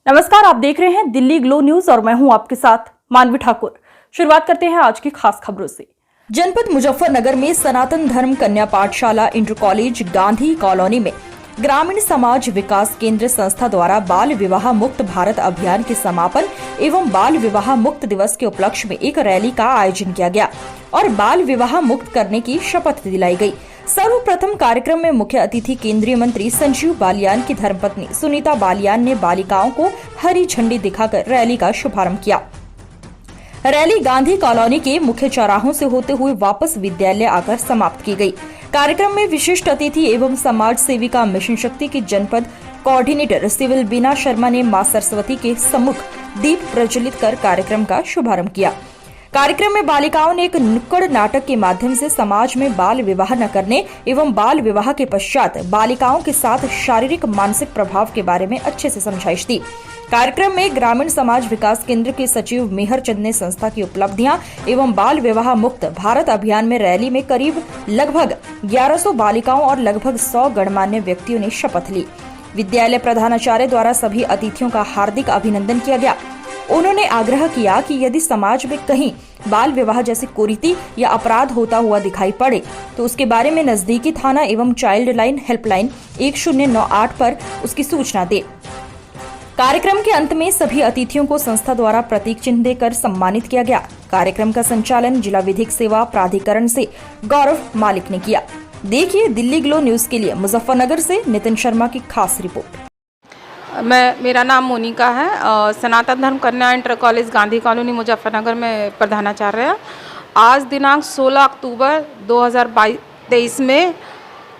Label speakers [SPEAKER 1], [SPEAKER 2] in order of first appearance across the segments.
[SPEAKER 1] नमस्कार, आप देख रहे हैं दिल्ली ग्लो न्यूज और मैं हूं आपके साथ मानवी ठाकुर। शुरुआत करते हैं आज की खास खबरों से। जनपद मुजफ्फरनगर में सनातन धर्म कन्या पाठशाला इंटर कॉलेज गांधी कॉलोनी में ग्रामीण समाज विकास केंद्र संस्था द्वारा बाल विवाह मुक्त भारत अभियान के समापन एवं बाल विवाह मुक्त दिवस के उपलक्ष्य में एक रैली का आयोजन किया गया और बाल विवाह मुक्त करने की शपथ दिलाई गई। सर्वप्रथम कार्यक्रम में मुख्य अतिथि केंद्रीय मंत्री संजीव बालियान की धर्मपत्नी सुनीता बालियान ने बालिकाओं को हरी झंडी दिखाकर रैली का शुभारंभ किया। रैली गांधी कॉलोनी के मुख्य चौराहों से होते हुए वापस विद्यालय आकर समाप्त की गई। कार्यक्रम में विशिष्ट अतिथि एवं समाज सेविका मिशन शक्ति की जनपद कोऑर्डिनेटर सिविल बीना शर्मा ने मां सरस्वती के सम्मुख दीप प्रज्वलित कर कार्यक्रम का शुभारंभ किया। कार्यक्रम में बालिकाओं ने एक नुक्कड़ नाटक के माध्यम से समाज में बाल विवाह न करने एवं बाल विवाह के पश्चात बालिकाओं के साथ शारीरिक मानसिक प्रभाव के बारे में अच्छे से समझाइश दी। कार्यक्रम में ग्रामीण समाज विकास केंद्र के सचिव मेहर चंद ने संस्था की उपलब्धियां एवं बाल विवाह मुक्त भारत अभियान में रैली में करीब लगभग 1100 बालिकाओं और लगभग 100 गणमान्य व्यक्तियों ने शपथ ली। विद्यालय प्रधानाचार्य द्वारा सभी अतिथियों का हार्दिक अभिनंदन किया गया। उन्होंने आग्रह किया कि यदि समाज में कहीं बाल विवाह जैसी कुरीति या अपराध होता हुआ दिखाई पड़े तो उसके बारे में नजदीकी थाना एवं चाइल्ड लाइन हेल्पलाइन 1098 पर उसकी सूचना दे। कार्यक्रम के अंत में सभी अतिथियों को संस्था द्वारा प्रतीक चिन्ह देकर सम्मानित किया गया। कार्यक्रम का संचालन जिला विधिक सेवा प्राधिकरण से गौरव मालिक ने किया। देखिए दिल्ली ग्लो न्यूज के लिए मुजफ्फरनगर से नितिन शर्मा की खास रिपोर्ट।
[SPEAKER 2] मेरा नाम मोनिका है और सनातन धर्म कन्या inter college Gandhi colony Muzaffarnagar में प्रधानाचार्य है। आज दिनांक 16 अक्टूबर 2023 में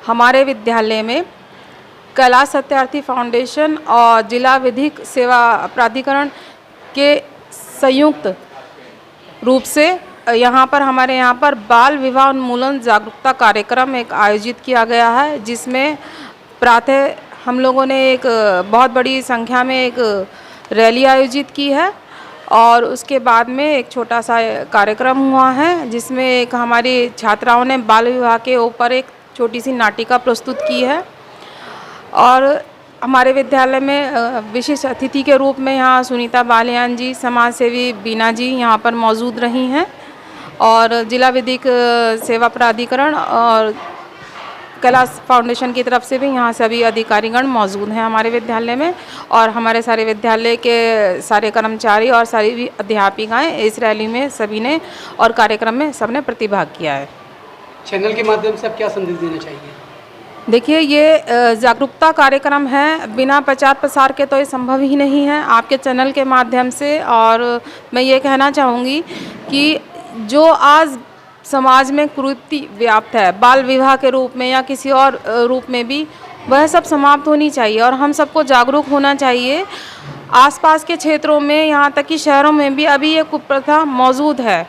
[SPEAKER 2] हमारे विद्यालय में कैलाश सत्यार्थी फाउंडेशन और जिला विधिक सेवा प्राधिकरण के संयुक्त रूप से हमारे यहाँ पर बाल विवाह उन्मूलन जागरूकता कार्यक्रम एक आयोजित किया गया है, जिसमें प्रातः हम लोगों ने एक बहुत बड़ी संख्या में एक रैली आयोजित की है और उसके बाद में एक छोटा सा कार्यक्रम हुआ है, जिसमें एक हमारी छात्राओं ने बाल विवाह के ऊपर एक छोटी सी नाटिका प्रस्तुत की है। और हमारे विद्यालय में विशिष्ट अतिथि के रूप में यहाँ सुनीता बालियान जी, समाज सेवी बीना जी यहाँ पर मौजूद रही हैं और जिला विधिक सेवा प्राधिकरण और कैलाश फाउंडेशन की तरफ से भी यहाँ सभी अधिकारीगण मौजूद हैं हमारे विद्यालय में। और हमारे सारे विद्यालय के सारे कर्मचारी और सारी अध्यापिकाएं इस रैली में सभी ने और कार्यक्रम में सबने प्रतिभाग किया है।
[SPEAKER 3] चैनल के माध्यम से आप क्या संदेश देना चाहिए?
[SPEAKER 2] देखिए, ये जागरूकता कार्यक्रम है, बिना प्रचार प्रसार के तो ये संभव ही नहीं है। आपके चैनल के माध्यम से और मैं ये कहना चाहूँगी कि जो आज समाज में कुरीति व्याप्त है बाल विवाह के रूप में या किसी और रूप में भी, वह सब समाप्त होनी चाहिए और हम सबको जागरूक होना चाहिए। आसपास के क्षेत्रों में, यहाँ तक कि शहरों में भी अभी ये कुप्रथा मौजूद है।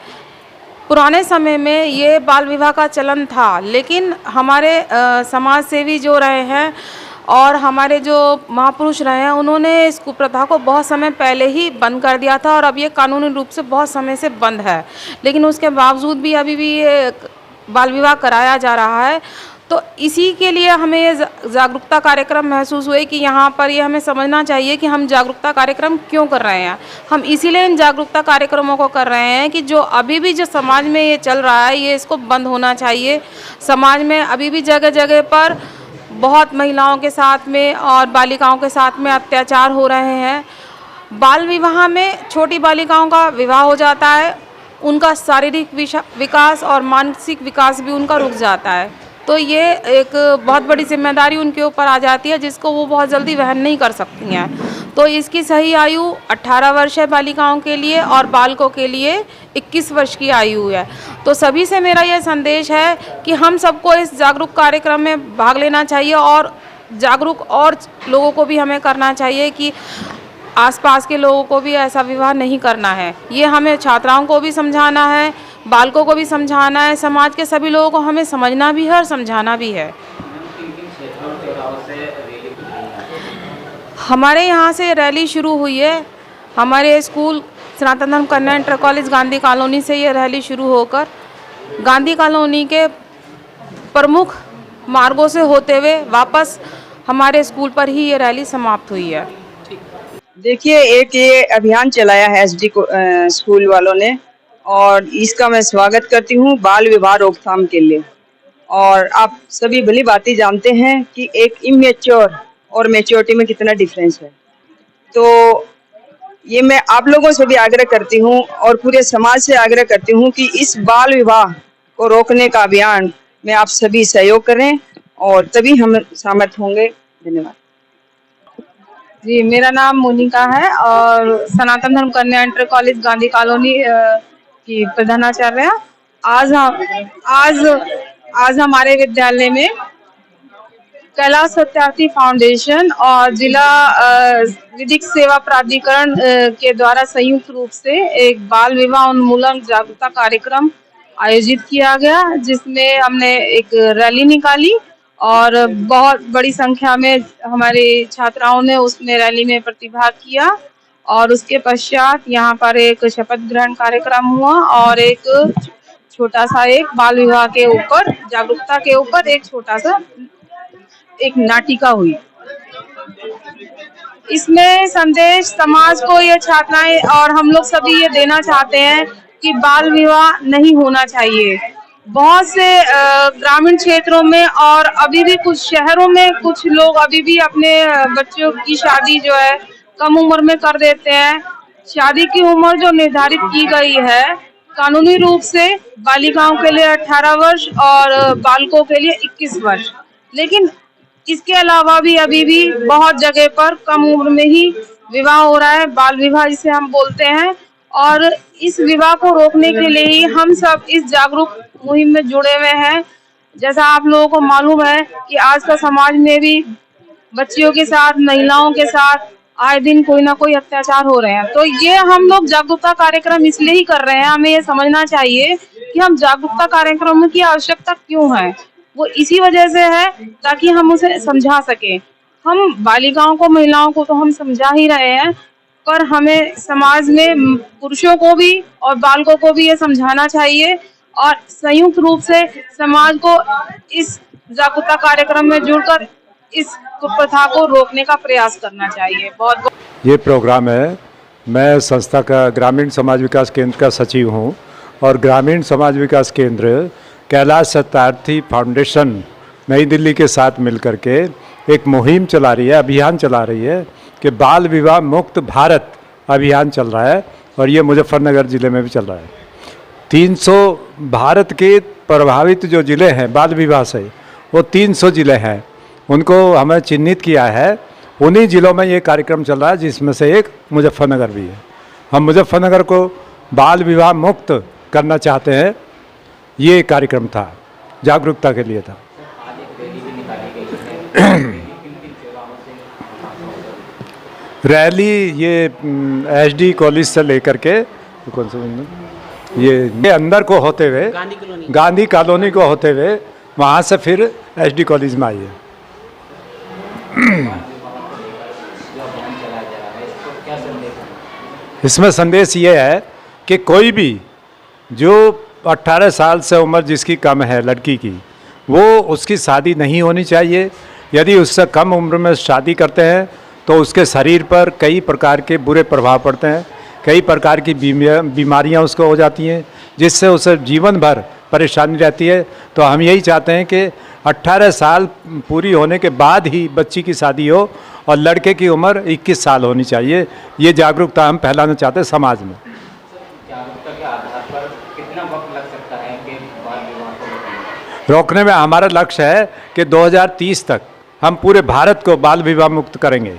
[SPEAKER 2] पुराने समय में ये बाल विवाह का चलन था, लेकिन हमारे समाज सेवी जो रहे हैं और हमारे जो महापुरुष रहे हैं, उन्होंने इस कुप्रथा को बहुत समय पहले ही बंद कर दिया था और अब ये कानूनी रूप से बहुत समय से बंद है। लेकिन उसके बावजूद भी अभी भी ये बाल विवाह कराया जा रहा है। तो इसी के लिए हमें ये जागरूकता कार्यक्रम महसूस हुए कि यहाँ पर ये हमें समझना चाहिए कि हम जागरूकता कार्यक्रम क्यों कर रहे हैं। हम इसीलिए इन जागरूकता कार्यक्रमों को कर रहे हैं कि जो अभी भी जो समाज में ये चल रहा है, ये इसको बंद होना चाहिए। समाज में अभी भी जगह जगह पर बहुत महिलाओं के साथ में और बालिकाओं के साथ में अत्याचार हो रहे हैं। बाल विवाह में छोटी बालिकाओं का विवाह हो जाता है, उनका शारीरिक विकास और मानसिक विकास भी उनका रुक जाता है। तो ये एक बहुत बड़ी जिम्मेदारी उनके ऊपर आ जाती है, जिसको वो बहुत जल्दी वहन नहीं कर सकती हैं। तो इसकी सही आयु 18 वर्ष है बालिकाओं के लिए और बालकों के लिए 21 वर्ष की आयु है। तो सभी से मेरा यह संदेश है कि हम सबको इस जागरूक कार्यक्रम में भाग लेना चाहिए और जागरूक और लोगों को भी हमें करना चाहिए कि आसपास के लोगों को भी ऐसा विवाह नहीं करना है। ये हमें छात्राओं को भी समझाना है, बालकों को भी समझाना है, समाज के सभी लोगों को हमें समझना भी है और समझाना भी है। हमारे यहाँ से रैली शुरू हुई है। हमारे स्कूल सनातन धर्म कन्या इंटर कॉलेज गांधी कॉलोनी से ये रैली शुरू होकर गांधी कॉलोनी के प्रमुख मार्गों से होते हुए वापस हमारे स्कूल पर ही ये रैली समाप्त हुई है।
[SPEAKER 4] देखिए, एक ये अभियान चलाया है एसडी स्कूल वालों ने, और इसका मैं स्वागत करती हूँ बाल विवाह रोकथाम के लिए। और आप सभी भली बातें जानते हैं कि एक इमेच्योर और मैच्योरिटी में कितना डिफरेंस है। तो ये मैं आप लोगों से भी आग्रह करती हूँ और पूरे समाज से आग्रह करती हूँ कि इस बाल विवाह को रोकने का अभियान में आप सभी सहयोग करें, और तभी हम सामर्थ्य होंगे। धन्यवाद।
[SPEAKER 2] जी, मेरा नाम मोनिका है और सनातन धर्म कन्या इंटर कॉलेज गांधी कॉलोनी की प्रधानाचार्य। आज हमारे विद्यालय में कैलाश सत्यार्थी फाउंडेशन और जिला विधिक सेवा प्राधिकरण के द्वारा संयुक्त रूप से एक बाल विवाह उन्मूलन जागरूकता कार्यक्रम आयोजित किया गया, जिसमें हमने एक रैली निकाली और बहुत बड़ी संख्या में हमारे छात्राओं ने उसमें रैली में प्रतिभाग किया। और उसके पश्चात यहाँ पर एक शपथ ग्रहण कार्यक्रम हुआ और एक छोटा सा एक बाल विवाह के ऊपर जागरूकता के ऊपर एक छोटा सा एक नाटिका हुई। इसमें संदेश समाज को ये छात्राएं और हम लोग सभी ये देना चाहते हैं कि बाल विवाह नहीं होना चाहिए। बहुत से ग्रामीण क्षेत्रों में और अभी भी कुछ शहरों में कुछ लोग अभी भी अपने बच्चों की शादी जो है कम उम्र में कर देते हैं। शादी की उम्र जो निर्धारित की गई है कानूनी रूप से बालिकाओं के लिए 18 वर्ष और बालकों के लिए 21 वर्ष, लेकिन इसके अलावा भी अभी भी बहुत जगह पर कम उम्र में ही विवाह हो रहा है, बाल विवाह जिसे हम बोलते हैं। और इस विवाह को रोकने के लिए ही हम सब इस जागरूक मुहिम में जुड़े हुए हैं। जैसा आप लोगों को मालूम है कि आज का समाज में भी बच्चियों के साथ, महिलाओं के साथ आए दिन कोई ना कोई अत्याचार हो रहे हैं। तो ये हम लोग जागरूकता कार्यक्रम इसलिए ही कर रहे हैं। हमें ये समझना चाहिए कि हम जागरूकता कार्यक्रमों की आवश्यकता क्यों है। वो इसी वजह से है ताकि हम उसे समझा सके। हम बालिकाओं को, महिलाओं को तो हम समझा ही रहे हैं, पर हमें समाज में पुरुषों को भी और बालकों को भी ये समझाना चाहिए और संयुक्त रूप से समाज को इस जागरूकता कार्यक्रम में जुड़कर इस कुप्रथा को रोकने का प्रयास करना चाहिए। बहुत
[SPEAKER 5] ये प्रोग्राम है, मैं संस्था का ग्रामीण समाज विकास केंद्र का सचिव हूँ और ग्रामीण समाज विकास केंद्र कैलाश सत्यार्थी फाउंडेशन नई दिल्ली के साथ मिलकर के एक मुहिम चला रही है, अभियान चला रही है कि बाल विवाह मुक्त भारत अभियान चल रहा है और ये मुजफ्फरनगर ज़िले में भी चल रहा है। 300 भारत के प्रभावित जो ज़िले हैं बाल विवाह से, वो 300 ज़िले हैं, उनको हमें चिन्हित किया है। उन्हीं ज़िलों में ये कार्यक्रम चल रहा है, जिसमें से एक मुजफ्फरनगर भी है। हम मुजफ्फरनगर को बाल विवाह मुक्त करना चाहते हैं। ये कार्यक्रम था, जागरूकता के लिए था। रैली ये एसडी कॉलेज से लेकर के कौन सा ये अंदर को होते हुए गांधी कॉलोनी को होते हुए वहाँ से फिर एसडी कॉलेज में आई है। इसमें संदेश ये है कि कोई भी जो 18 साल से उम्र जिसकी कम है लड़की की, वो उसकी शादी नहीं होनी चाहिए। यदि उससे कम उम्र में शादी करते हैं तो उसके शरीर पर कई प्रकार के बुरे प्रभाव पड़ते हैं, कई प्रकार की बीमारियां उसको हो जाती हैं, जिससे उसे जीवन भर परेशानी रहती है। तो हम यही चाहते हैं कि 18 साल पूरी होने के बाद ही बच्ची की शादी हो और लड़के की उम्र 21 साल होनी चाहिए। ये जागरूकता हम फैलाना चाहते हैं समाज में।
[SPEAKER 6] जागरूकता के आधार पर कितना वक्त लग सकता है कि बाल विवाह को
[SPEAKER 5] रोकने में? हमारा लक्ष्य है कि 2030 तक हम पूरे भारत को बाल विवाह मुक्त करेंगे।